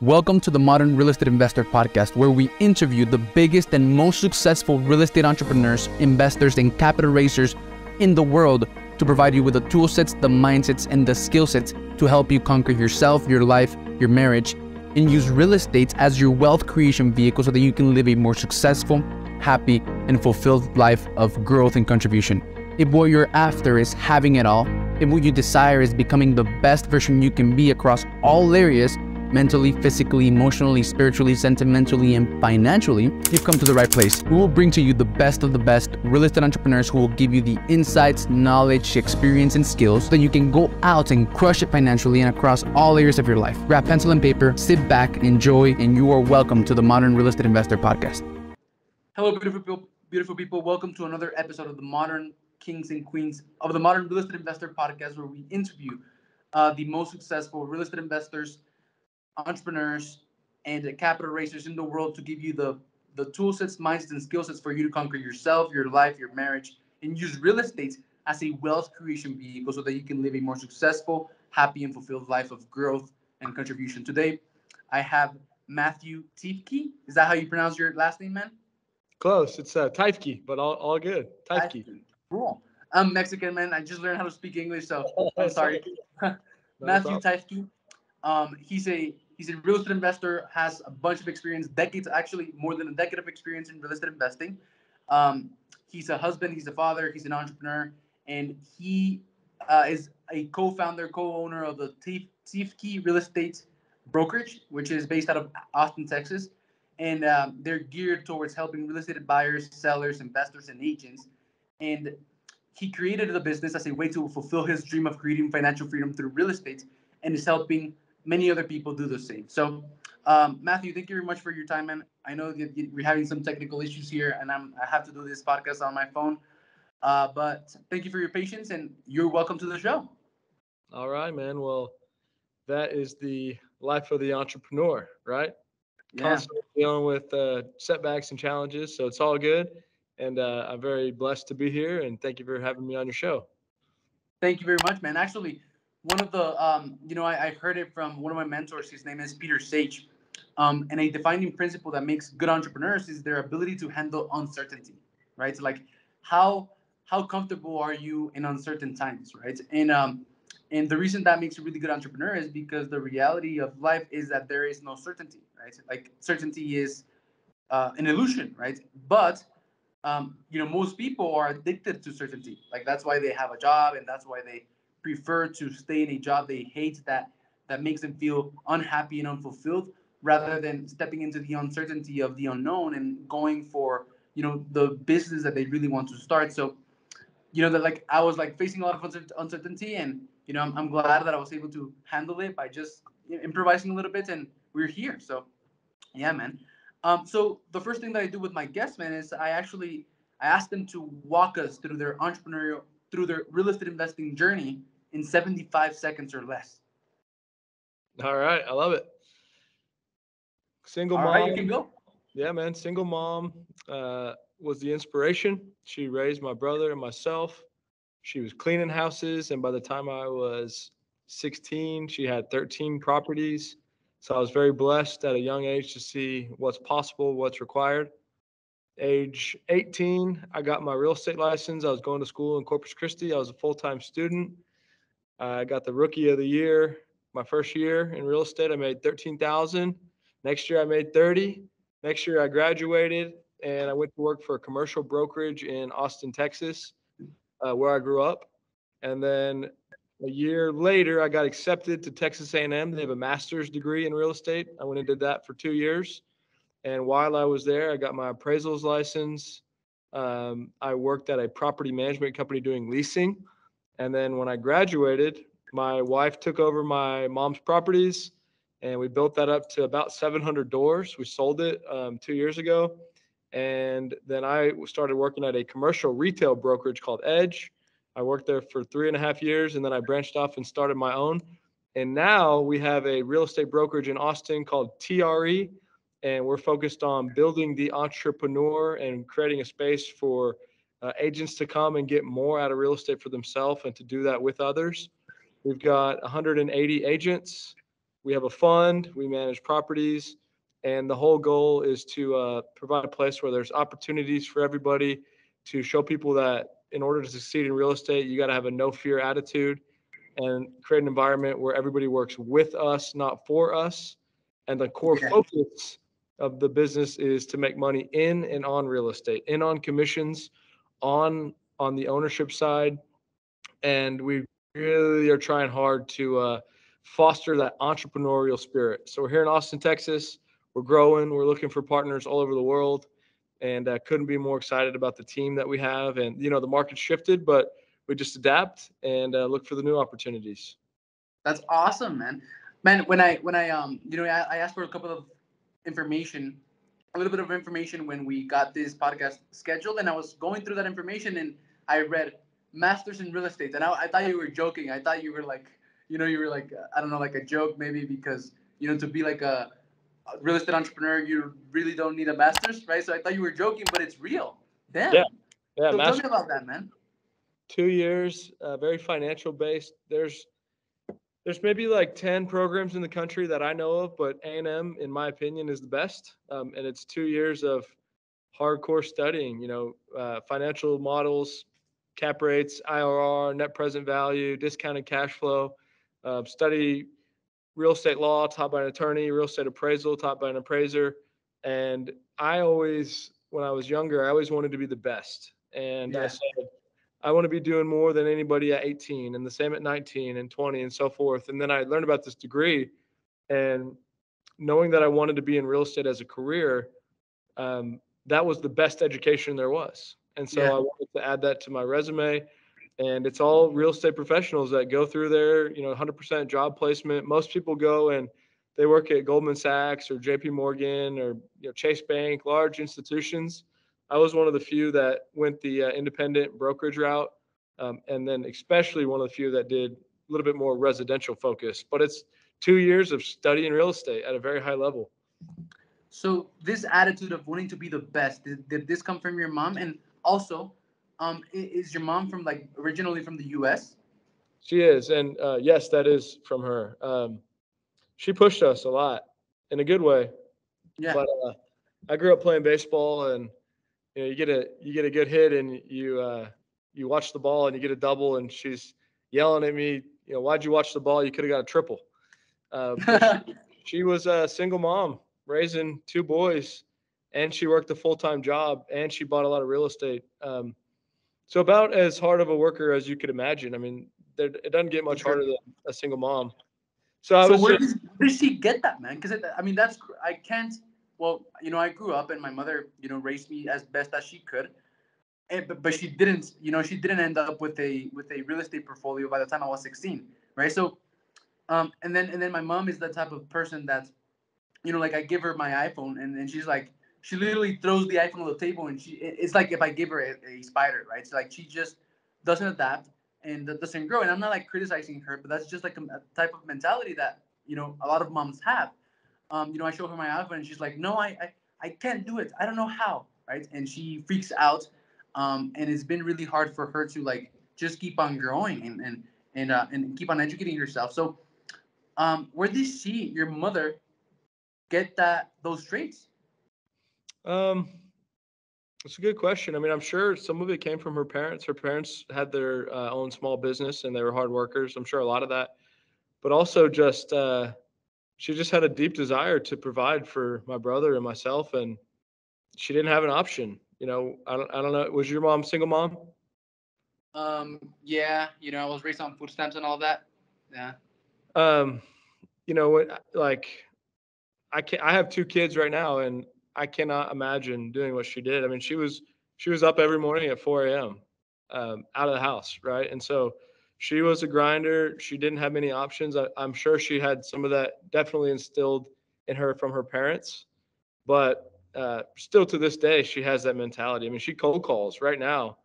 Welcome to the Modern Real Estate Investor Podcast, where we interview the biggest and most successful real estate entrepreneurs, investors, and capital raisers in the world to provide you with the tool sets, the mindsets, and the skill sets to help you conquer yourself, your life, your marriage, and use real estate as your wealth creation vehicle so that you can live a more successful, happy, and fulfilled life of growth and contribution. If what you're after is having it all, if what you desire is becoming the best version you can be across all areas, mentally, physically, emotionally, spiritually, sentimentally, and financially, you've come to the right place. We will bring to you the best of the best real estate entrepreneurs who will give you the insights, knowledge, experience, and skills so that you can go out and crush it financially and across all areas of your life. Grab pencil and paper, sit back, enjoy, and you are welcome to the Modern Real Estate Investor Podcast. Hello, beautiful people. Welcome to another episode of the Modern Kings and Queens of the Modern Real Estate Investor Podcast, where we interview the most successful real estate investors, entrepreneurs, and capital raisers in the world to give you the tool sets, mindsets, and skill sets for you to conquer yourself, your life, your marriage, and use real estate as a wealth creation vehicle so that you can live a more successful, happy, and fulfilled life of growth and contribution. Today, I have Matthew Teifke. Is that how you pronounce your last name, man? Close. It's Teifke, but all good. Teifke. Cool. I'm Mexican, man. I just learned how to speak English, so I'm sorry. Matthew Teifke. He's a real estate investor, has a bunch of experience, decades, actually more than a decade of experience in real estate investing. He's a husband, he's a father, he's an entrepreneur, and he is a co-founder, co-owner of the Teifke Real Estate Brokerage, which is based out of Austin, Texas. And they're geared towards helping real estate buyers, sellers, investors, and agents. And he created the business as a way to fulfill his dream of creating financial freedom through real estate, and is helping many other people do the same. So, Matthew, thank you very much for your time, man. I know that we're having some technical issues here, and I have to do this podcast on my phone. But thank you for your patience, and you're welcome to the show. All right, man. Well, that is the life of the entrepreneur, right? Yeah. Constantly dealing with setbacks and challenges. So it's all good. And I'm very blessed to be here. And thank you for having me on your show. Thank you very much, man. Actually, one of the, I heard it from one of my mentors. His name is Peter Sage. And a defining principle that makes good entrepreneurs is their ability to handle uncertainty, right? So like how comfortable are you in uncertain times, right? And the reason that makes a really good entrepreneur is because the reality of life is that there is no certainty, right? Like certainty is an illusion, right? But most people are addicted to certainty. Like that's why they have a job, and that's why they prefer to stay in a job they hate that makes them feel unhappy and unfulfilled, rather than stepping into the uncertainty of the unknown and going for the business that they really want to start. So that like I was like facing a lot of uncertainty, and I'm glad that I was able to handle it by just improvising a little bit, and we're here. So yeah, man. So the first thing that I do with my guests, man, is I ask them to walk us through their real estate investing journey in 75 seconds or less. All right. I love it. Single mom. All right, you can go. Yeah, man. Single mom was the inspiration. She raised my brother and myself. She was cleaning houses. And by the time I was 16, she had 13 properties. So I was very blessed at a young age to see what's possible, what's required. Age 18, I got my real estate license. I was going to school in Corpus Christi. I was a full-time student. I got the rookie of the year. My first year in real estate, I made $13,000. Next year, I made $30,000. Next year, I graduated, and I went to work for a commercial brokerage in Austin, Texas, where I grew up. And then a year later, I got accepted to Texas A&M. They have a master's degree in real estate. I went and did that for 2 years. And while I was there, I got my appraisals license. I worked at a property management company doing leasing. And then when I graduated, my wife took over my mom's properties, and we built that up to about 700 doors. We sold it 2 years ago. And then I started working at a commercial retail brokerage called Edge. I worked there for 3.5 years, and then I branched off and started my own. And now we have a real estate brokerage in Austin called TRE, and we're focused on building the entrepreneur and creating a space for agents to come and get more out of real estate for themselves and to do that with others. We've got 180 agents. we have a fund, we manage properties, and the whole goal is to provide a place where there's opportunities for everybody, to show people that in order to succeed in real estate, you got to have a no fear attitude and create an environment where everybody works with us, not for us. And the core Yeah. focus of the business is to make money in and on real estate, in on commissions, on the ownership side. And we really are trying hard to foster that entrepreneurial spirit. So we're here in Austin, Texas. We're growing. We're looking for partners all over the world, and couldn't be more excited about the team that we have. And the market shifted, but we just adapt and look for the new opportunities. That's awesome, man. Man, when I I asked for a couple of information, a little bit of information when we got this podcast scheduled, and I was going through that information, and I read masters in real estate, and I thought you were joking. I thought you were like, I don't know, like a joke maybe, because to be like a real estate entrepreneur, you really don't need a master's, right? So I thought you were joking, but it's real. Damn. Yeah. So tell me about that, man. 2 years, very financial based. There's maybe like 10 programs in the country that I know of, but A&M, in my opinion, is the best. And it's 2 years of hardcore studying, financial models, cap rates, IRR, net present value, discounted cash flow, study real estate law taught by an attorney, real estate appraisal taught by an appraiser. And when I was younger, I always wanted to be the best. And I said, I want to be doing more than anybody at 18, and the same at 19 and 20 and so forth. And then I learned about this degree, and knowing that I wanted to be in real estate as a career, that was the best education there was. And so I wanted to add that to my resume. And it's all real estate professionals that go through there, 100% job placement. Most people go and they work at Goldman Sachs or JP Morgan or Chase Bank, large institutions. I was one of the few that went the independent brokerage route, and then especially one of the few that did a little bit more residential focus. But it's 2 years of studying real estate at a very high level. So this attitude of wanting to be the best, did this come from your mom? And also, is your mom from originally from the U.S.? She is, and yes, that is from her. She pushed us a lot in a good way. Yeah. But I grew up playing baseball, and you get a good hit, and you watch the ball, and you get a double, and she's yelling at me, why'd you watch the ball? You could have got a triple. But she was a single mom raising 2 boys, and she worked a full-time job, and she bought a lot of real estate. So about as hard of a worker as you could imagine. I mean, it doesn't get much harder than a single mom. So where did she get that, man? Because I can't. Well, I grew up and my mother, raised me as best as she could, but she didn't. She didn't end up with a real estate portfolio by the time I was 16, right? So, and then my mom is the type of person that, I give her my iPhone and she's like, she literally throws the iPhone on the table and it's like if I give her a spider, right? So she just doesn't adapt and that doesn't grow. And I'm not criticizing her, but that's just a type of mentality that a lot of moms have. I show her my iPhone and she's like, no, I can't do it. I don't know how, right? And she freaks out, and it's been really hard for her to just keep on growing and keep on educating herself. So, where did your mother, get those traits? It's a good question. I mean, I'm sure some of it came from her parents. Her parents had their own small business and they were hard workers. I'm sure a lot of that, but also just she just had a deep desire to provide for my brother and myself, and she didn't have an option. I don't know. Was your mom single mom? Yeah, I was raised on food stamps and all that. Yeah. I have 2 kids right now, and I cannot imagine doing what she did. I mean, she was up every morning at 4 a.m. Out of the house, right? And so she was a grinder. She didn't have many options. I'm sure she had some of that definitely instilled in her from her parents, but still to this day, she has that mentality. I mean, she cold calls right now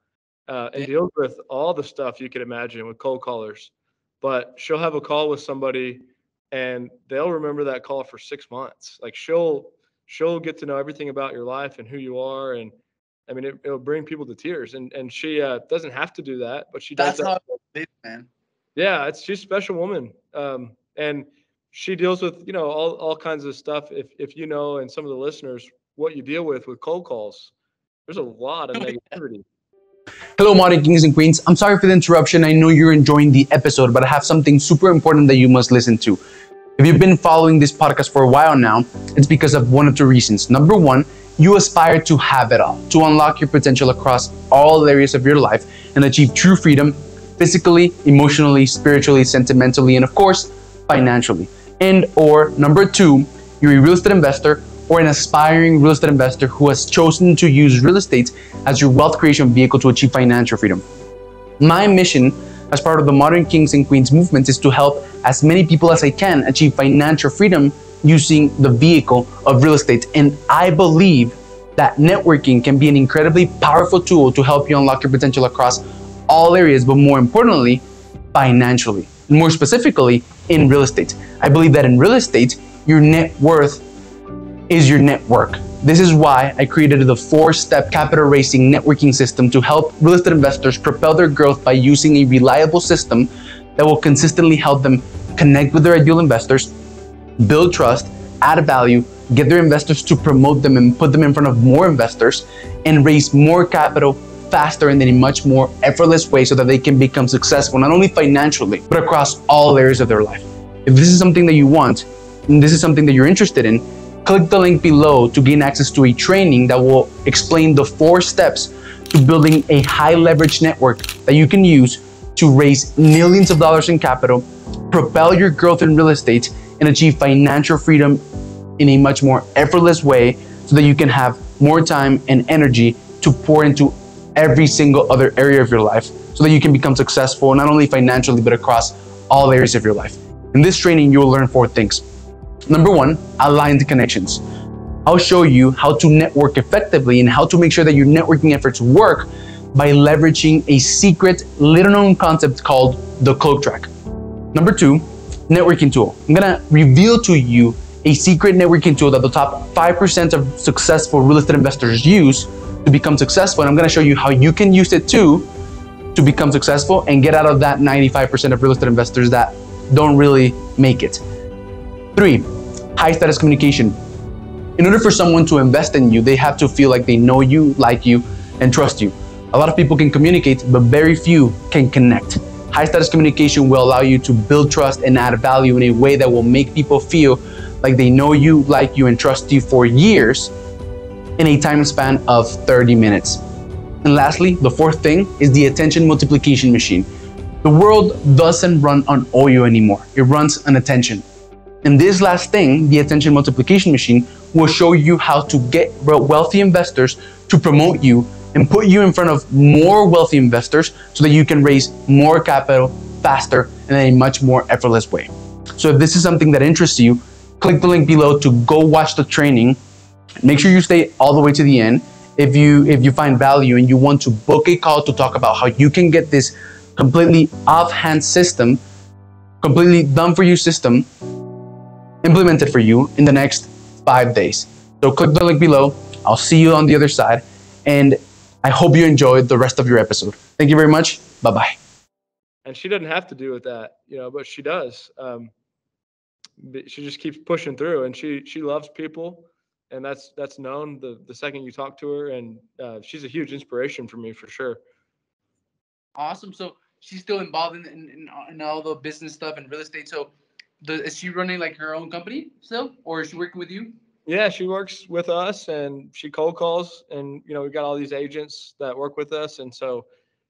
and deals with all the stuff you could imagine with cold callers, but she'll have a call with somebody and they'll remember that call for 6 months. Like she'll get to know everything about your life and who you are. And I mean, it'll bring people to tears, and she doesn't have to do that, but she does. That's how it is, man. Yeah. She's a special woman. And she deals with, all kinds of stuff. If you know, and some of the listeners, what you deal with cold calls, there's a lot of negativity. Hello, modern kings and queens. I'm sorry for the interruption. I know you're enjoying the episode, but I have something super important that you must listen to. If you've been following this podcast for a while now, it's because of one of two reasons. Number one, you aspire to have it all, to unlock your potential across all areas of your life and achieve true freedom physically, emotionally, spiritually, sentimentally, and of course, financially. And or number two, you're a real estate investor or an aspiring real estate investor who has chosen to use real estate as your wealth creation vehicle to achieve financial freedom. My mission as part of the Modern Kings and Queens movement is to help as many people as I can achieve financial freedom using the vehicle of real estate. And I believe that networking can be an incredibly powerful tool to help you unlock your potential across all areas, but more importantly, financially. More specifically, in real estate. I believe that in real estate, your net worth is your network. This is why I created the 4-step capital raising networking system to help real estate investors propel their growth by using a reliable system that will consistently help them connect with their ideal investors, build trust, add value, get their investors to promote them and put them in front of more investors, and raise more capital faster and in a much more effortless way so that they can become successful, not only financially, but across all areas of their life. If this is something that you want, and this is something that you're interested in, click the link below to gain access to a training that will explain the 4 steps to building a high leverage network that you can use to raise millions of dollars in capital, propel your growth in real estate, and achieve financial freedom in a much more effortless way so that you can have more time and energy to pour into every single other area of your life so that you can become successful, not only financially, but across all areas of your life. In this training, you will learn 4 things. Number 1, aligned connections. I'll show you how to network effectively and how to make sure that your networking efforts work by leveraging a secret, little known concept called the cloak track. Number 2, networking tool. I'm gonna reveal to you a secret networking tool that the top 5% of successful real estate investors use to become successful. And I'm gonna show you how you can use it too to become successful and get out of that 95% of real estate investors that don't really make it. 3, high status communication. In order for someone to invest in you, they have to feel like they know you, like you, and trust you. A lot of people can communicate, but very few can connect. High status communication will allow you to build trust and add value in a way that will make people feel like they know you, like you, and trust you for years in a time span of 30 minutes. And lastly, the 4th thing is the attention multiplication machine. The world doesn't run on oil anymore. It runs on attention. And this last thing, the attention multiplication machine, will show you how to get wealthy investors to promote you and put you in front of more wealthy investors so that you can raise more capital faster and in a much more effortless way. So if this is something that interests you, click the link below to go watch the training. Make sure you stay all the way to the end. If you find value and you want to book a call to talk about how you can get this completely offhand system, completely done for you system, implemented for you in the next 5 days. So click the link below. I'll see you on the other side. And I hope you enjoyed the rest of your episode. Thank you very much. Bye-bye. And she doesn't have to do with that, but she does. She just keeps pushing through, and she loves people. And that's known the second you talk to her. And she's a huge inspiration for me, for sure. Awesome. So she's still involved in all the business stuff and real estate. So is she running like her own company still, or is she working with you? Yeah, she works with us, and she cold calls, and we've got all these agents that work with us, and so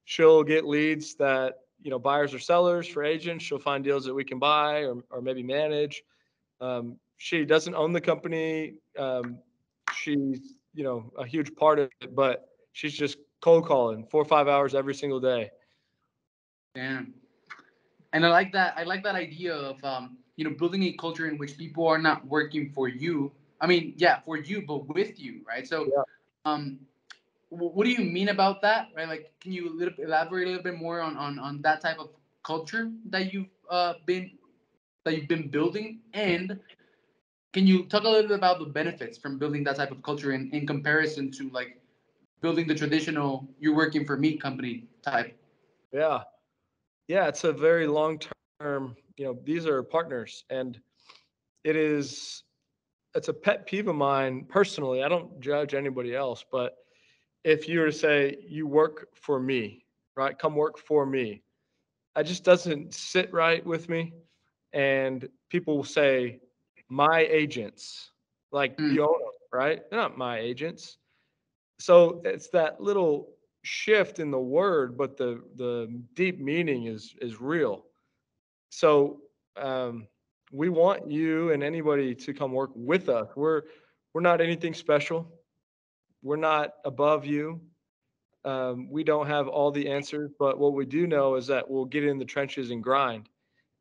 she'll get leads that buyers or sellers for agents. She'll find deals that we can buy or maybe manage. She doesn't own the company. She's a huge part of it, but she's just cold calling 4 or 5 hours every single day. Damn. And I like that idea of building a culture in which people are not working for you. I mean, yeah, for you, but with you, right? So, yeah. What do you mean about that, right? Like, can you elaborate a little bit more on that type of culture that you've been building, and can you talk a little bit about the benefits from building that type of culture in comparison to like building the traditional "you're working for me" company type? Yeah, it's a very long term. These are partners, and it's a pet peeve of mine personally. I don't judge anybody else, but if you were to say you work for me, right? Come work for me. That just doesn't sit right with me. And people will say, my agents, like Mm, you own them, right? They're not my agents. So it's that little shift in the word, but the deep meaning is real. So um, we want you and anybody to come work with us. We're not anything special. We're not above you. We don't have all the answers, but what we do know is that we'll get in the trenches and grind,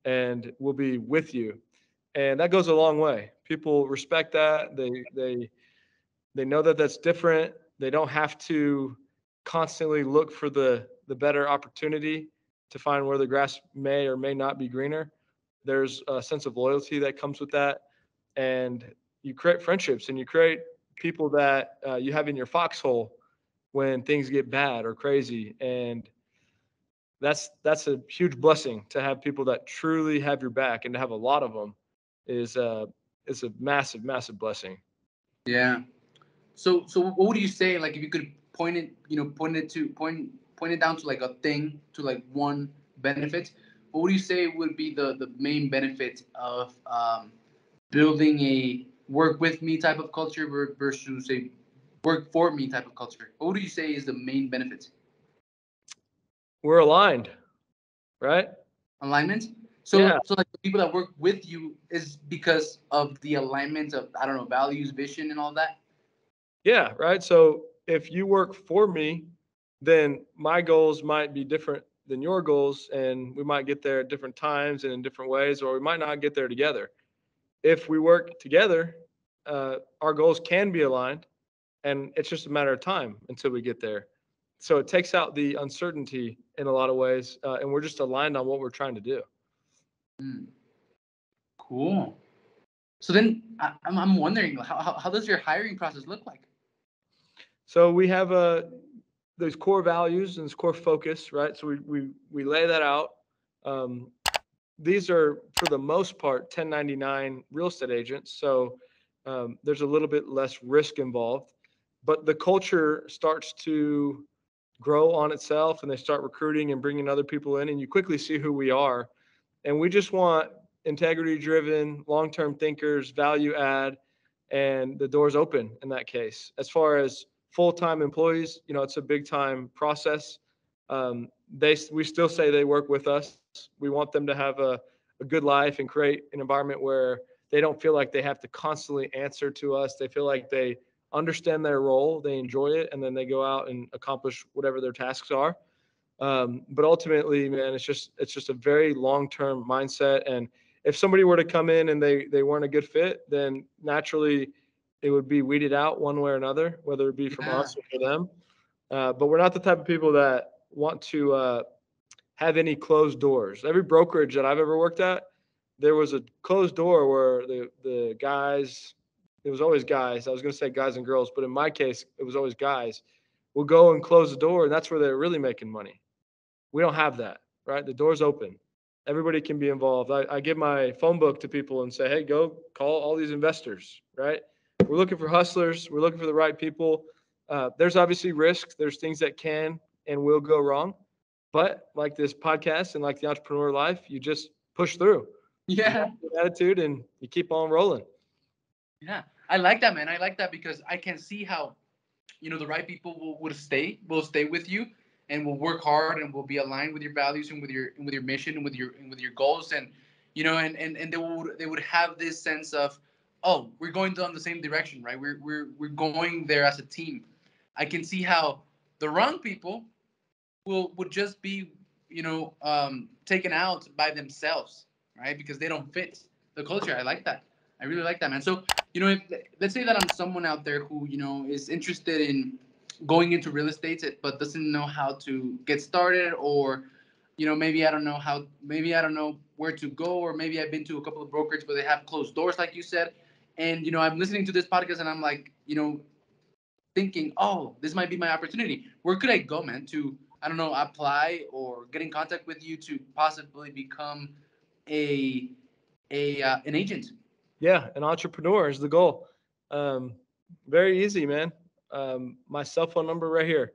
and we'll be with you, and that goes a long way. People respect that. They know that that's different. They don't have to constantly look for the better opportunity to find where the grass may or may not be greener. There's a sense of loyalty that comes with that, and you create friendships and you create people that you have in your foxhole when things get bad or crazy. And that's a huge blessing to have people that truly have your back, and to have a lot of them is a massive blessing. yeah. So what would you say, like, if you could point it, point it down to like a thing, to like one benefit? What would you say would be the main benefit of building a work with me type of culture versus a work for me type of culture? What would you say is the main benefit? We're aligned, right? Alignment. Yeah, So like the people that work with you is because of the alignment of, I don't know, values, vision, and all that. yeah, right. So if you work for me, then my goals might be different than your goals, and we might get there at different times and in different ways, or we might not get there together. If we work together, our goals can be aligned, and it's just a matter of time until we get there. So it takes out the uncertainty in a lot of ways, and we're just aligned on what we're trying to do. Hmm. Cool. So then I'm wondering, how does your hiring process look like? So we have those core values and this core focus, right? So we lay that out. Um, these are, for the most part, 1099 real estate agents. So there's a little bit less risk involved, but the culture starts to grow on itself, and they start recruiting and bringing other people in, and you quickly see who we are. And we just want integrity driven, long term thinkers, value add, and the door's open in that case. As far as full time employees, it's a big time process. We still say they work with us. We want them to have a good life and create an environment where they don't feel like they have to constantly answer to us. They feel like they understand their role, they enjoy it, and then they go out and accomplish whatever their tasks are. But ultimately, man, it's just a very long term mindset. And if somebody were to come in and they weren't a good fit, then naturally it would be weeded out one way or another, whether it be from Yeah. us or for them. But we're not the type of people that want to have any closed doors. Every brokerage that I've ever worked at, there was a closed door where the guys, it was always guys. I was going to say guys and girls, but in my case, it was always guys. Will go and close the door, and that's where they're really making money. We don't have that, right? The door's open. Everybody can be involved. I give my phone book to people and say, hey, go call all these investors, right? We're looking for hustlers. We're looking for the right people. There's obviously risks. There's things that can and will go wrong. But like this podcast and like the entrepreneur life, you just push through. You Yeah. have an attitude and you keep on rolling. Yeah. I like that, man. I like that because I can see how, the right people will stay with you and will work hard and will be aligned with your values and with your mission and with your goals, and they would have this sense of, oh, we're going down the same direction, right? We're going there as a team. I can see how the wrong people would just be, taken out by themselves, right? Because they don't fit the culture. I like that. I really like that, man. So, if, let's say that I'm someone out there who, is interested in going into real estate, but doesn't know how to get started, or, maybe I don't know where to go, or maybe I've been to a couple of brokerages, but they have closed doors, like you said. And, I'm listening to this podcast and I'm like, thinking, oh, this might be my opportunity. Where could I go, man, to, I don't know, apply or get in contact with you to possibly become a an agent? Yeah, an entrepreneur is the goal. Very easy, man. My cell phone number right here,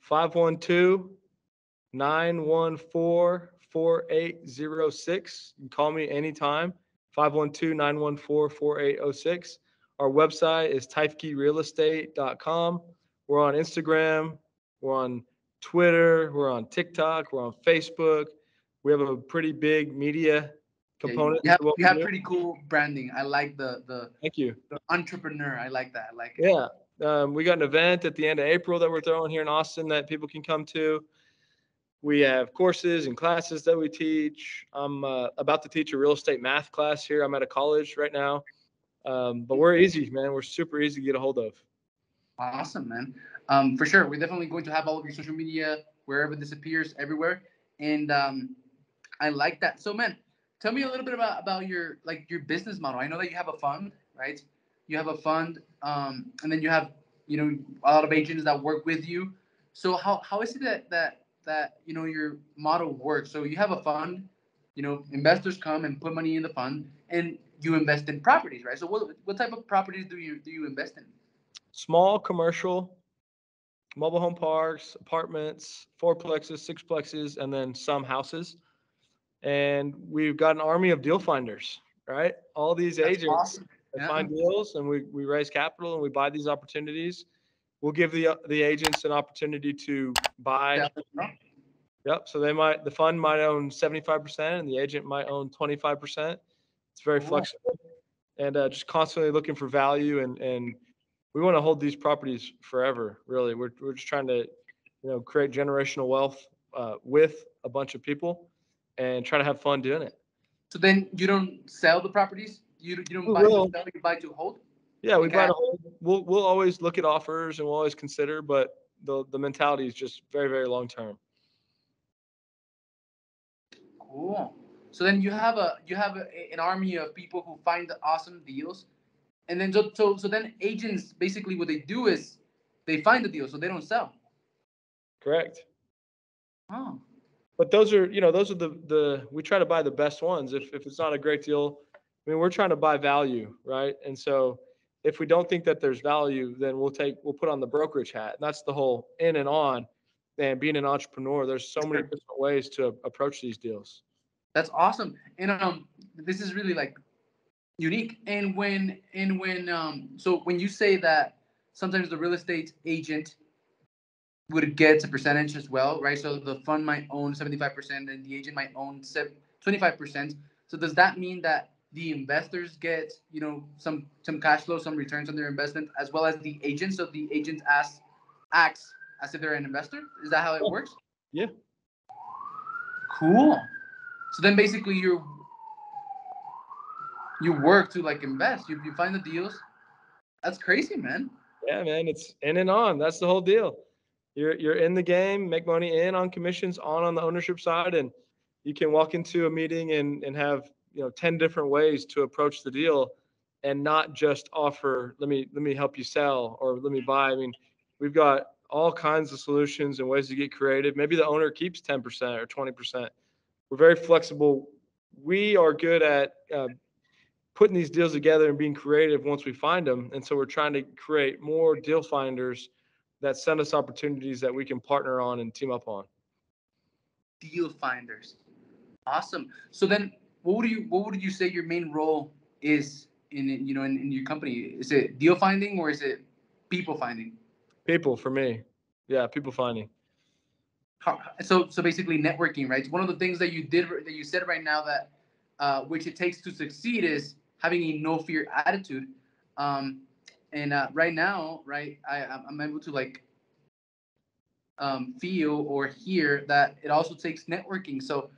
512-914-4806. You can call me anytime, 512-914-4806. Our website is teifkerealestate.com. We're on Instagram. We're on Twitter. We're on TikTok. We're on Facebook. We have a pretty big media Yeah, component you have to what you we have do. pretty cool branding. I like Thank you. the entrepreneur. I like that. I like it. Yeah. We got an event at the end of April that we're throwing here in Austin that people can come to. We have courses and classes that we teach. I'm about to teach a real estate math class here. I'm at a college right now. But we're easy, man. We're super easy to get a hold of. Awesome, man. For sure, we're definitely going to have all of your social media wherever this appears, everywhere, and I like that. So, man, tell me a little bit about your your business model. I know that you have a fund, right? You have a fund, and then you have a lot of agents that work with you. So how is it that your model works? So you have a fund, investors come and put money in the fund, and you invest in properties, right? So what type of properties do you invest in? Small commercial, mobile home parks, apartments, fourplexes, sixplexes, and then some houses. And we've got an army of deal finders, right? All these That's agents awesome. that Yeah. find deals, and we raise capital and we buy these opportunities. We'll give the agents an opportunity to buy. Yeah. Yep. So the fund might own 75% and the agent might own 25%. It's very Cool. flexible and just constantly looking for value. And we want to hold these properties forever. Really. We're just trying to, create generational wealth with a bunch of people and try to have fun doing it. So then you don't sell the properties? You don't We buy to will. sell, you buy to hold? Yeah, we And buy to hold. We'll always look at offers and we'll always consider, but the mentality is just very, very long term. cool. So then an army of people who find the awesome deals, and then so then agents basically what they do is they find the deal, so they don't sell. Correct. Oh, But those are the we try to buy the best ones. If it's not a great deal, I mean, we're trying to buy value, right? And so if we don't think that there's value, then we'll put on the brokerage hat. And that's the whole in and on. And being an entrepreneur, there's so many different ways to approach these deals. that's awesome. And this is really like unique. And when so when you say that sometimes the real estate agent would get a percentage as well, right? So the fund might own 75% and the agent might own 25%. So does that mean that the investors get, some cash flow, some returns on their investment, as well as the agent? So the agent acts as if they're an investor. Is that how it works? Yeah. Cool. So then basically you work to like invest. You find the deals. That's crazy, man. Yeah, man, it's in and on. That's the whole deal. You're in the game, make money in on commissions, on the ownership side, and you can walk into a meeting and have 10 different ways to approach the deal, and not just offer let me help you sell or let me buy. I mean, we've got all kinds of solutions and ways to get creative. Maybe the owner keeps 10% or 20%. We're very flexible. We are good at putting these deals together and being creative once we find them. And so we're trying to create more deal finders that send us opportunities that we can partner on and team up on. Deal finders. Awesome. So then what would you say your main role is in your company? Is it deal finding or is it people finding? People for me. Yeah, people finding. So basically networking, right? One of the things that you said right now that which it takes to succeed is having a no fear attitude. Um, and right now, right, I'm able to like feel or hear that it also takes networking. So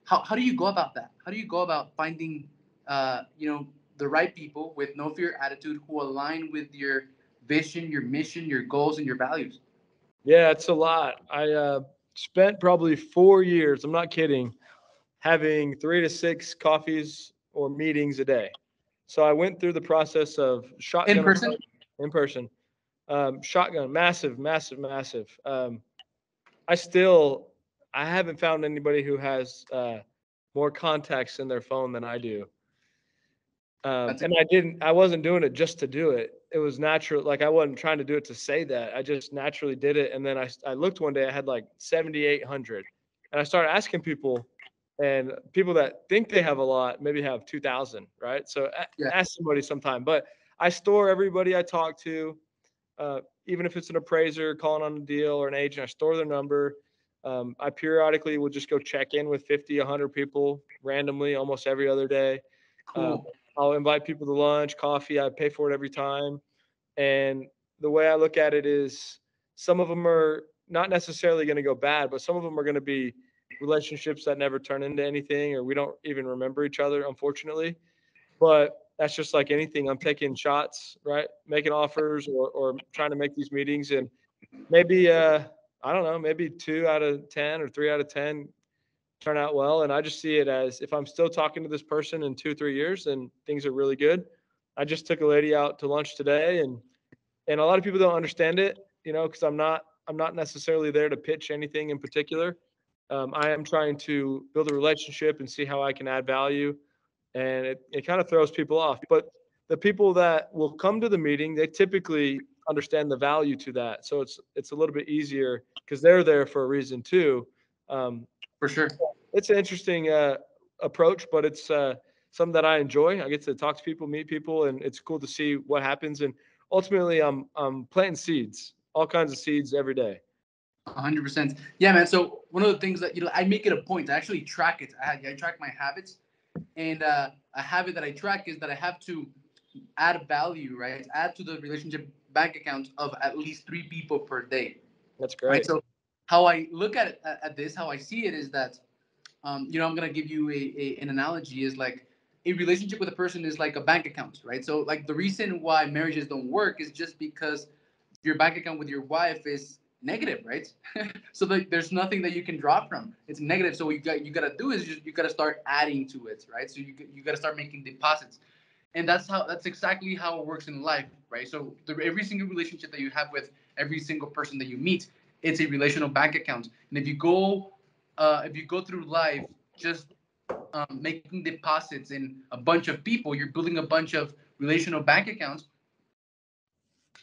how do you go about that? How do you go about finding the right people with no fear attitude who align with your vision, your mission, your goals, and your values? Yeah, it's a lot. I spent probably 4 years, I'm not kidding, having 3 to 6 coffees or meetings a day. So I went through the process of In shotgun person? in person, shotgun, massive, massive, massive. I haven't found anybody who has more contacts in their phone than I do. And I wasn't doing it just to do it. It was natural. Like I wasn't trying to do it to say that. I just naturally did it. And then I looked one day, I had like 7,800, and I started asking people, and people that think they have a lot maybe have 2,000, right? So Yeah. ask somebody sometime. But I store everybody I talk to, even if it's an appraiser calling on a deal or an agent, I store their number. I periodically will just go check in with 50, 100 people randomly almost every other day. Cool. I'll invite people to lunch, coffee. I pay for it every time. And the way I look at it is some of them are not necessarily going to go bad, but some of them are going to be relationships that never turn into anything, or we don't even remember each other, unfortunately. But that's just like anything. I'm taking shots, right? Making offers or trying to make these meetings. And maybe, I don't know, maybe 2 out of 10 or 3 out of 10 turn out well. And I just see it as if I'm still talking to this person in 2, 3 years, then things are really good. I just took a lady out to lunch today, and a lot of people don't understand it, because I'm not necessarily there to pitch anything in particular. I am trying to build a relationship and see how I can add value, and it kind of throws people off. But the people that will come to the meeting, they typically understand the value to that, so it's a little bit easier because they're there for a reason too. Um, For sure. it's an interesting approach, but it's something that I enjoy. I get to talk to people, meet people, and it's cool to see what happens. And ultimately, I'm planting seeds, all kinds of seeds every day. 100%. Yeah, man. So one of the things that I make it a point. I actually track it. I track my habits, and a habit that I track is that I have to add value, right? Add to the relationship bank account of at least 3 people per day, That's right? great. So how I look at it, at this, how I see it is that, I'm gonna give you an analogy. Is like a relationship with a person is like a bank account, right? So like the reason why marriages don't work is just because your bank account with your wife is negative, right? So like there's nothing that you can draw from. It's negative. So what you gotta do is you gotta start adding to it, right? So you gotta start making deposits, and that's exactly how it works in life, right? So every single relationship that you have with every single person that you meet, it's a relational bank account. And if you go through life just making deposits in a bunch of people, you're building a bunch of relational bank accounts,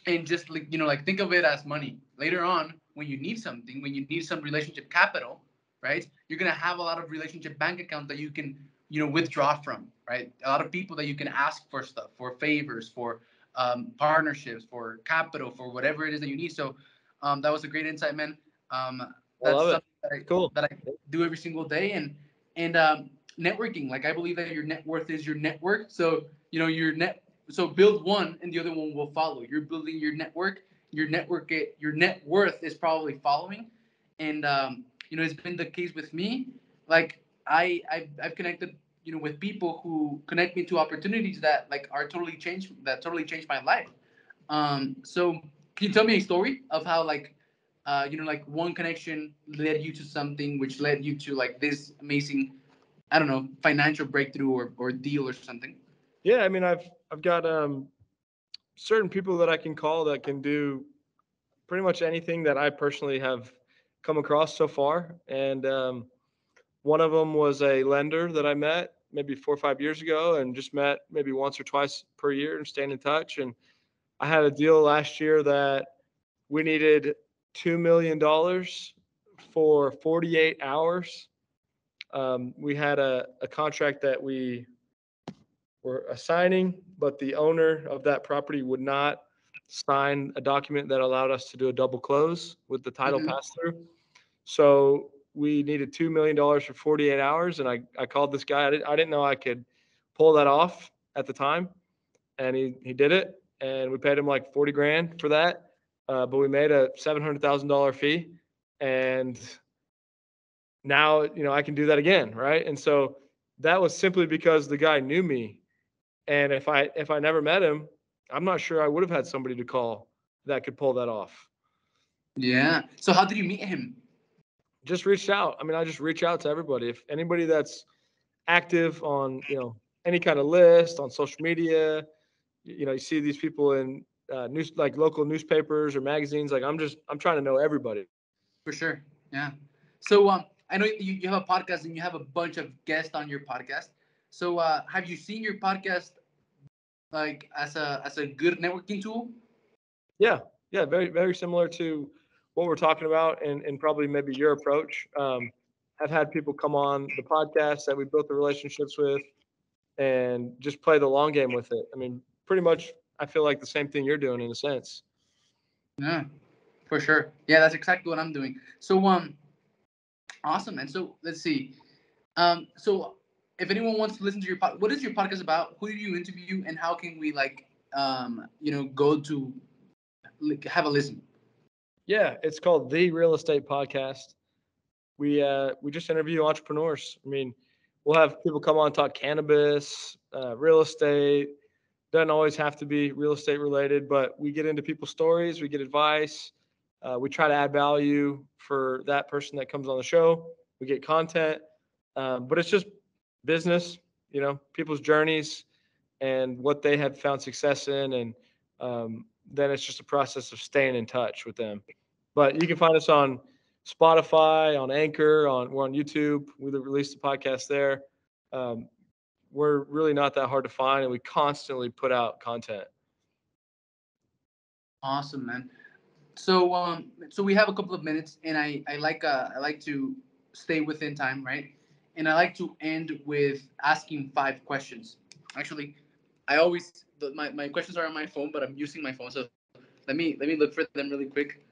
and just like think of it as money. Later on, when you need something, when you need some relationship capital, right, you're gonna have a lot of relationship bank accounts that you can withdraw from, right? A lot of people that you can ask for stuff, for favors, for partnerships, for capital, for whatever it is that you need. So that was a great insight, man. I That's love it. something that Cool. I do every single day. And networking, like I believe that your net worth is your network. So so build one and the other one will follow. You're building your network. Your net worth is probably following. And it's been the case with me. Like I've connected with people who connect me to opportunities that totally changed my life. So can you tell me a story of how like one connection led you to something which led you to like this amazing, I don't know, financial breakthrough or deal or something? Yeah, I mean, I've got certain people that I can call that can do pretty much anything that I personally have come across so far. And one of them was a lender that I met maybe 4 or 5 years ago, and just met maybe once or twice per year and staying in touch. And I had a deal last year that we needed $2 million for 48 hours. We had a contract that we were assigning, but the owner of that property would not sign a document that allowed us to do a double close with the title Mm-hmm. pass through. So we needed $2 million for 48 hours. And I called this guy. I didn't know I could pull that off at the time. And he did it. And we paid him like 40 grand for that. But we made a $700,000 fee. And now, I can do that again. Right. And so that was simply because the guy knew me. And if I never met him, I'm not sure I would have had somebody to call that could pull that off. Yeah. So how did you meet him? Just reached out. I mean, I just reach out to everybody. If anybody that's active on, any kind of list on social media, you see these people in news, like local newspapers or magazines. Like I'm trying to know everybody. For sure. Yeah. So I know you have a podcast and you have a bunch of guests on your podcast. So have you seen your podcast like as a good networking tool? Yeah, yeah, very very similar to what we're talking about, and probably maybe your approach. I've had people come on the podcast that we built the relationships with, and just play the long game with it. I mean, pretty much, I feel like the same thing you're doing in a sense. Yeah, for sure. Yeah, that's exactly what I'm doing. So awesome, man. So let's see. So if anyone wants to listen to your what is your podcast about? Who do you interview, and how can we like go to like, have a listen? Yeah, it's called the Real Estate Podcast. We just interview entrepreneurs. I mean, we'll have people come on talk cannabis, real estate. Doesn't always have to be real estate related, but we get into people's stories. We get advice. We try to add value for that person that comes on the show. We get content, but it's just business. People's journeys and what they have found success in, and then it's just a process of staying in touch with them. But you can find us on Spotify, on Anchor, we're on YouTube. We released the podcast there. Um, we're really not that hard to find, and we constantly put out content. Awesome, man. So we have a couple of minutes, and I like to stay within time, right? And I like to end with asking 5 questions. Actually, I always my questions are on my phone, but I'm using my phone. So let me look for them really quick.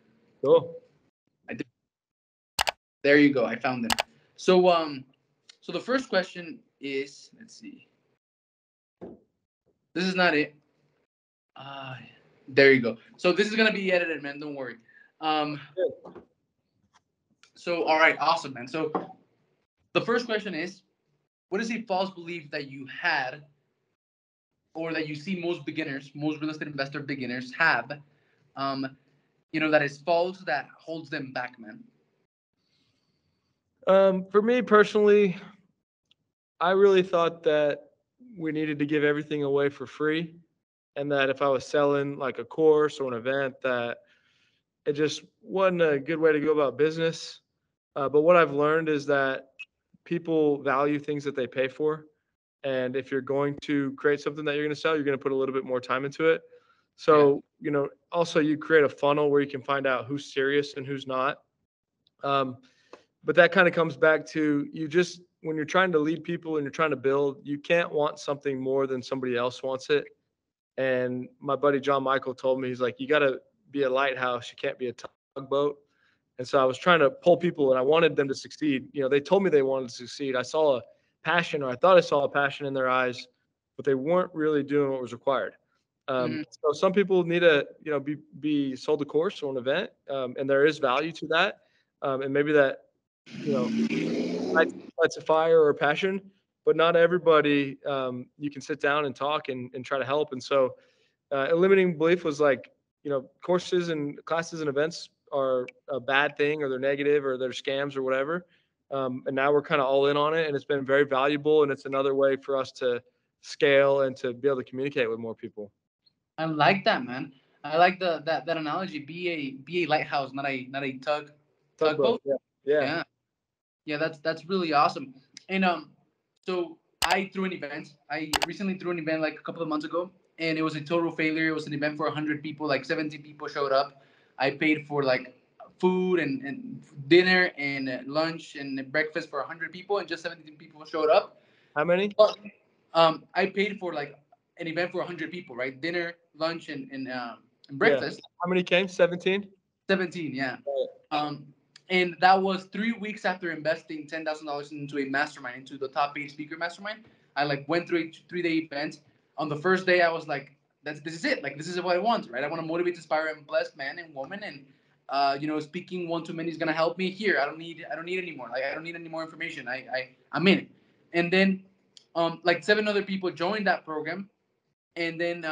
Cool. I did, there you go. I found them. So so the first question is, let's see. This is not it. Uh, there you go. So this is gonna be edited, man. Don't worry. Um, so all right, awesome, man. So the first question is, what is a false belief that you had, or that you see most beginners, most real estate investor beginners have, that is false, that holds them back, man? For me personally, I really thought that we needed to give everything away for free, and that if I was selling like a course or an event, that it just wasn't a good way to go about business. But what I've learned is that people value things that they pay for. And if you're going to create something that you're going to sell, you're going to put a little bit more time into it. Yeah. So, also you create a funnel where you can find out who's serious and who's not. But that kind of comes back to when you're trying to lead people and you're trying to build, you can't want something more than somebody else wants it. And my buddy John Michael told me, he's like, you got to be a lighthouse. You can't be a tugboat. And so I was trying to pull people, and I wanted them to succeed. They told me they wanted to succeed. I saw a passion, or I thought I saw a passion in their eyes, but they weren't really doing what was required. Mm-hmm. So some people need to, be sold a course or an event, and there is value to that. And maybe that, you know, lights a fire or a passion, but not everybody, you can sit down and talk and try to help. And so a limiting belief was like, courses and classes and events are a bad thing, or they're negative, or they're scams or whatever. And now we're kind of all in on it, and it's been very valuable. And it's another way for us to scale and to be able to communicate with more people. I like that, man. I like that analogy. Be a lighthouse, not a tugboat. Yeah. Yeah. Yeah, yeah. That's really awesome. And so I threw an event. I recently threw an event like a couple of months ago, and it was a total failure. It was an event for 100 people. Like 17 people showed up. I paid for like food and dinner and lunch and breakfast for 100 people, and just 17 people showed up. How many? But I paid for like an event for 100 people, right? Dinner, lunch, and Yeah. breakfast. How many came? 17? 17, yeah. Um, and that was 3 weeks after investing $10,000 into a mastermind, into the top 8 speaker mastermind. I like went through a 3-day event. On the first day, I was like, this is it. Like, this is what I want, right? I want to motivate, inspire, and bless man and woman. And speaking one to many is gonna help me here. I don't need anymore. Like, I don't need any more information. I'm in it. And then like 7 other people joined that program. And then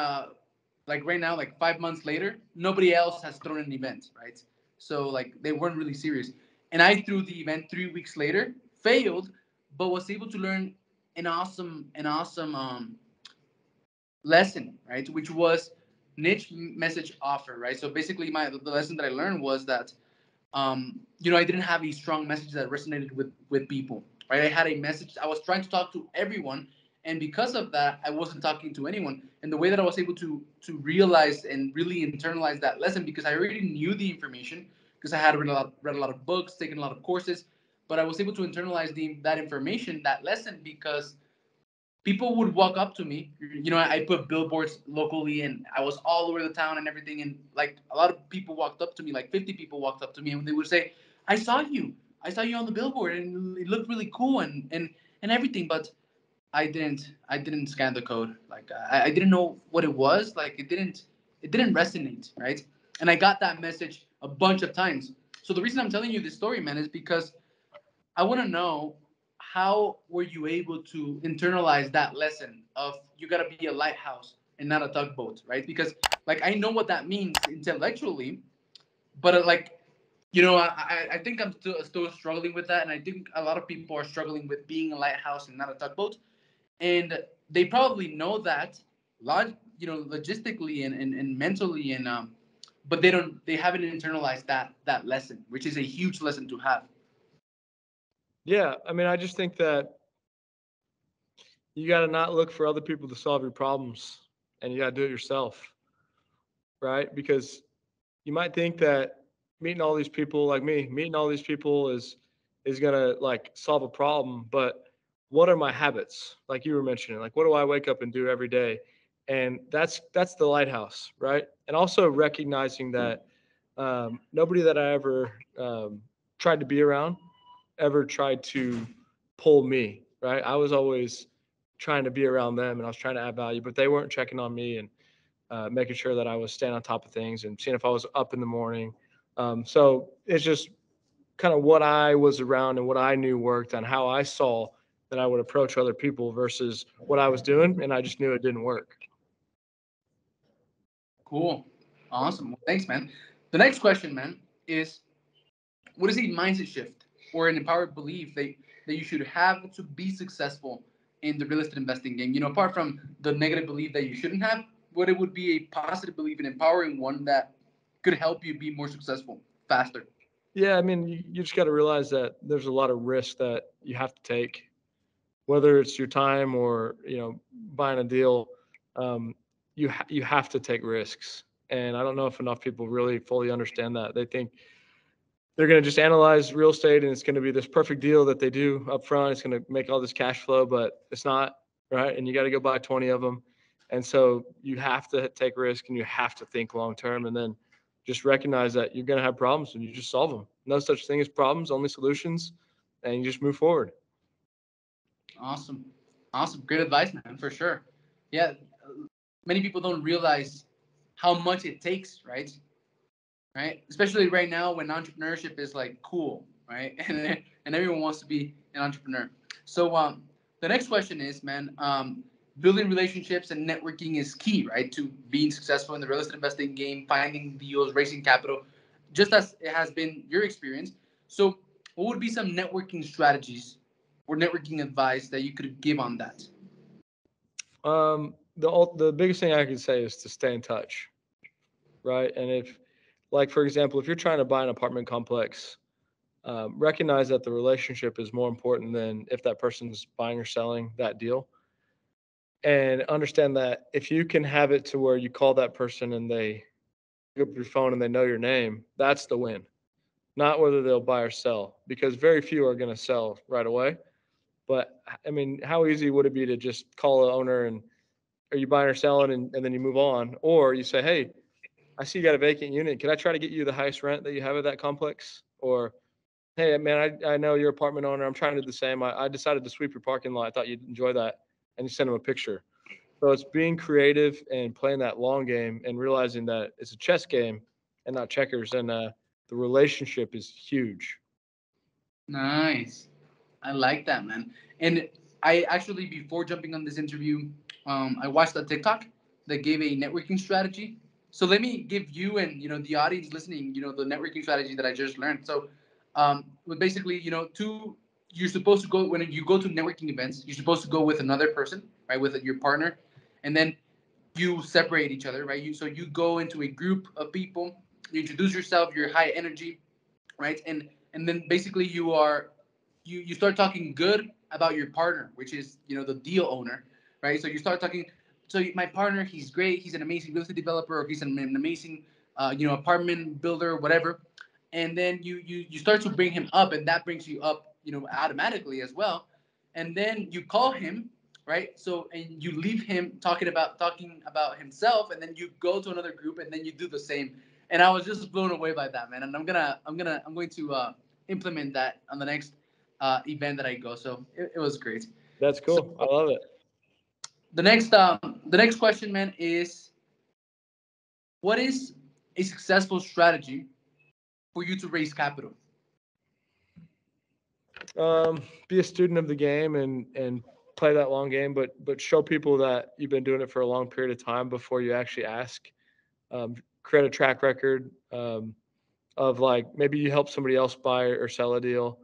like right now, like 5 months later, nobody else has thrown an event, right? So like they weren't really serious. And I threw the event 3 weeks later, failed, but was able to learn an awesome lesson, right? Which was niche message offer, right? So basically, the lesson that I learned was that I didn't have a strong message that resonated with people, right? I had a message. I was trying to talk to everyone, And because of that, I wasn't talking to anyone. And the way that I was able to realize and really internalize that lesson, because I already knew the information, because I had read a lot of books, taken a lot of courses, but I was able to internalize that information, that lesson, because people would walk up to me. You know, I put billboards locally, and I was all over the town and everything. And like a lot of people walked up to me, like 50 people walked up to me, and they would say, "I saw you. I saw you on the billboard, and it looked really cool and everything." But I didn't scan the code. Like I didn't know what it was. Like it didn't resonate, right? And I got that message a bunch of times. So the reason I'm telling you this story, man, is because I want to know, how were you able to internalize that lesson of you got to be a lighthouse and not a tugboat, right? Because like I know what that means intellectually, but like, I think I'm still struggling with that, and I think a lot of people are struggling with being a lighthouse and not a tugboat, and they probably know that, logistically and mentally, and but they haven't internalized that lesson, which is a huge lesson to have. Yeah, I mean, I just think that you got to not look for other people to solve your problems, and you got to do it yourself, right? Because you might think that meeting all these people like me, meeting all these people is gonna like solve a problem, but what are my habits? Like you were mentioning, like what do I wake up and do every day? And that's the lighthouse, right? And also recognizing that nobody that I ever tried to be around ever tried to pull me, right? I was always trying to be around them and I was trying to add value, but they weren't checking on me and making sure that I was staying on top of things and seeing if I was up in the morning. So it's just kind of what I was around and what I knew worked and how I saw that I would approach other people versus what I was doing. And I just knew it didn't work. Cool. Awesome. Well, thanks, man. The next question, man, is what is a mindset shift or an empowered belief that you should have to be successful in the real estate investing game? Apart from the negative belief that you shouldn't have, what it would be a positive belief, an empowering one that could help you be more successful faster. Yeah. I mean, you just got to realize that there's a lot of risk that you have to take, whether it's your time or, buying a deal. Um, you have to take risks. And I don't know if enough people really fully understand that. They think they're going to just analyze real estate and it's going to be this perfect deal that they do up front. It's going to make all this cash flow, but it's not, right? And you got to go buy 20 of them. And so you have to take risk and you have to think long term and then just recognize that you're going to have problems and you just solve them. No such thing as problems, only solutions, and you just move forward. Awesome. Awesome. Great advice, man, for sure. Yeah. Many people don't realize how much it takes, right? Right? Especially right now when entrepreneurship is like cool, right? And everyone wants to be an entrepreneur. So the next question is, man, building relationships and networking is key, right, to being successful in the real estate investing game, finding deals, raising capital, just as it has been your experience. So, what would be some networking strategies or networking advice that you could give on that? The biggest thing I can say is to stay in touch, right? And if, like, for example, if you're trying to buy an apartment complex, recognize that the relationship is more important than if that person's buying or selling that deal. And understand that if you can have it to where you call that person and they pick up your phone and they know your name, that's the win. Not whether they'll buy or sell, because very few are going to sell right away. But I mean, how easy would it be to just call the owner and are you buying or selling and then you move on? Or you say, hey, I see you got a vacant unit. Can I try to get you the highest rent that you have at that complex? Or, hey, man, I know you're apartment owner. I'm trying to do the same. I decided to sweep your parking lot. I thought you'd enjoy that. And you send them a picture. So it's being creative and playing that long game and realizing that it's a chess game and not checkers. And the relationship is huge. Nice. I like that, man. And I actually, before jumping on this interview, I watched a TikTok that gave a networking strategy. So let me give you and the audience listening, the networking strategy that I just learned. So, but basically, you're supposed to go when you go to networking events. You're supposed to go with another person, right, with your partner, and then you separate each other, right? So you go into a group of people. You introduce yourself. You're high energy, right? And then basically you start talking good about your partner, which is the deal owner, right? So you start talking. So my partner, he's great. He's an amazing real estate developer, or he's an amazing, apartment builder, whatever. And then you start to bring him up, and that brings you up, automatically as well. And then you call him, right? So and you leave him talking about himself, and then you go to another group, and then you do the same. And I was just blown away by that, man. And I'm going to implement that on the next event that I go. So it was great. That's So cool. I love it. the next question, man, is what is a successful strategy for you to raise capital? Be a student of the game and play that long game, but show people that you've been doing it for a long period of time before you actually ask. Create a track record of like maybe you help somebody else buy or sell a deal.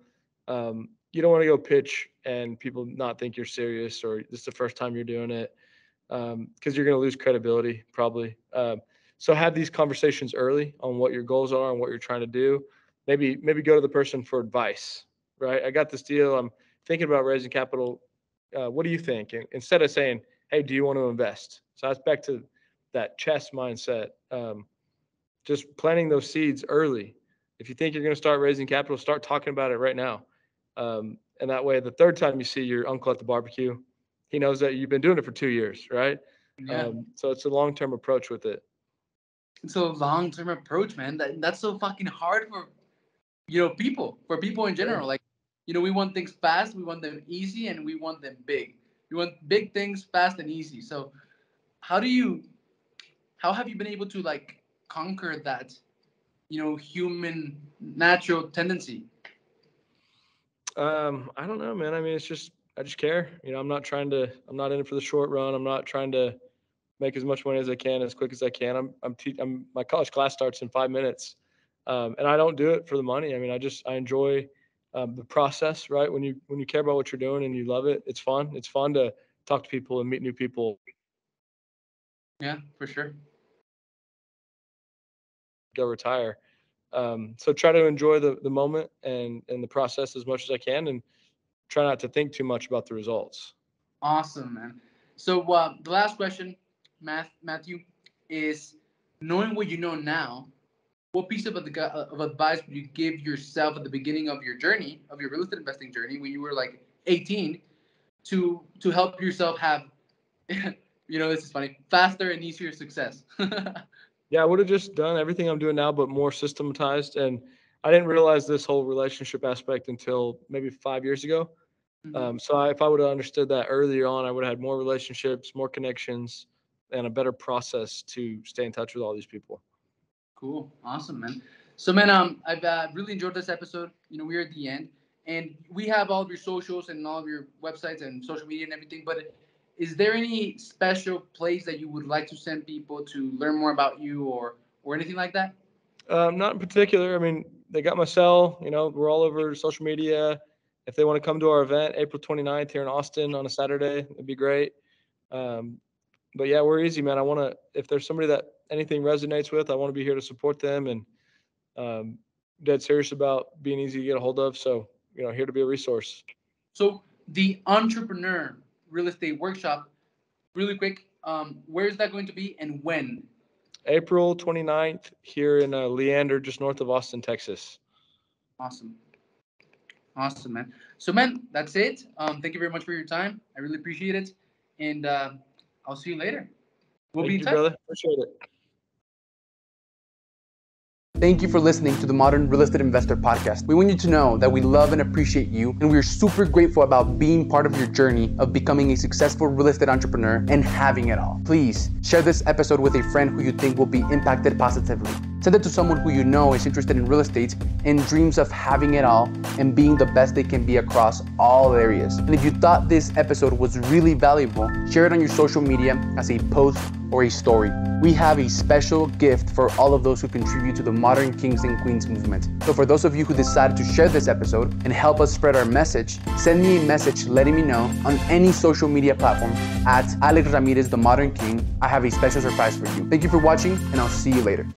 You don't want to go pitch and people not think you're serious or this is the first time you're doing it because you're going to lose credibility probably. So have these conversations early on what your goals are and what you're trying to do. Maybe go to the person for advice, right? I got this deal. I'm thinking about raising capital. What do you think? And instead of saying, hey, do you want to invest? So that's back to that chess mindset. Just planting those seeds early. If you think you're going to start raising capital, start talking about it right now. And that way, the third time you see your uncle at the barbecue, he knows that you've been doing it for 2 years, right? Yeah. So it's a long-term approach with it. It's a long-term approach, man. That's so fucking hard for people in general. Like, we want things fast, we want them easy, and we want them big. We want big things fast and easy. So how have you been able to like conquer that, human natural tendency? I don't know, man. I mean, I just care. I'm not in it for the short run. I'm not trying to make as much money as I can, as quick as I can. My college class starts in 5 minutes. And I don't do it for the money. I mean, I enjoy the process, right? When you care about what you're doing and you love it, it's fun. It's fun to talk to people and meet new people. Yeah, for sure. Go retire. So try to enjoy the moment and the process as much as I can and try not to think too much about the results. Awesome, man. So the last question, Matthew, is knowing what you know now, what piece of advice would you give yourself at the beginning of your journey, of your real estate investing journey, when you were like 18, to help yourself have, this is funny, faster and easier success? Yeah, I would have just done everything I'm doing now, but more systematized. And I didn't realize this whole relationship aspect until maybe 5 years ago. Mm-hmm. So if I would have understood that earlier on, I would have had more relationships, more connections, and a better process to stay in touch with all these people. Cool. Awesome, man. So, man, I've really enjoyed this episode. We're at the end, and we have all of your socials and all of your websites and social media and everything. But is there any special place that you would like to send people to learn more about you or anything like that? Not in particular. I mean, they got my cell. We're all over social media. If they want to come to our event, April 29th here in Austin on a Saturday, it'd be great. But yeah, we're easy, man. If there's somebody that anything resonates with, I want to be here to support them and dead serious about being easy to get a hold of. So, here to be a resource. So the Entrepreneur Real Estate Workshop, really quick, where is that going to be and when? April 29th here in Leander, just north of Austin, Texas. Awesome. Awesome, man. So, man, that's it. Thank you very much for your time. I really appreciate it. And I'll see you later. We'll be in touch. Brother. Appreciate it. Thank you for listening to the Modern Real Estate Investor Podcast. We want you to know that we love and appreciate you, and we're super grateful about being part of your journey of becoming a successful real estate entrepreneur and having it all. Please share this episode with a friend who you think will be impacted positively. Send it to someone who you know is interested in real estate and dreams of having it all and being the best they can be across all areas. And if you thought this episode was really valuable, share it on your social media as a post or a story. We have a special gift for all of those who contribute to the Modern Kings and Queens movement. So for those of you who decided to share this episode and help us spread our message, send me a message letting me know on any social media platform at Alex Ramirez, the Modern King. I have a special surprise for you. Thank you for watching, and I'll see you later.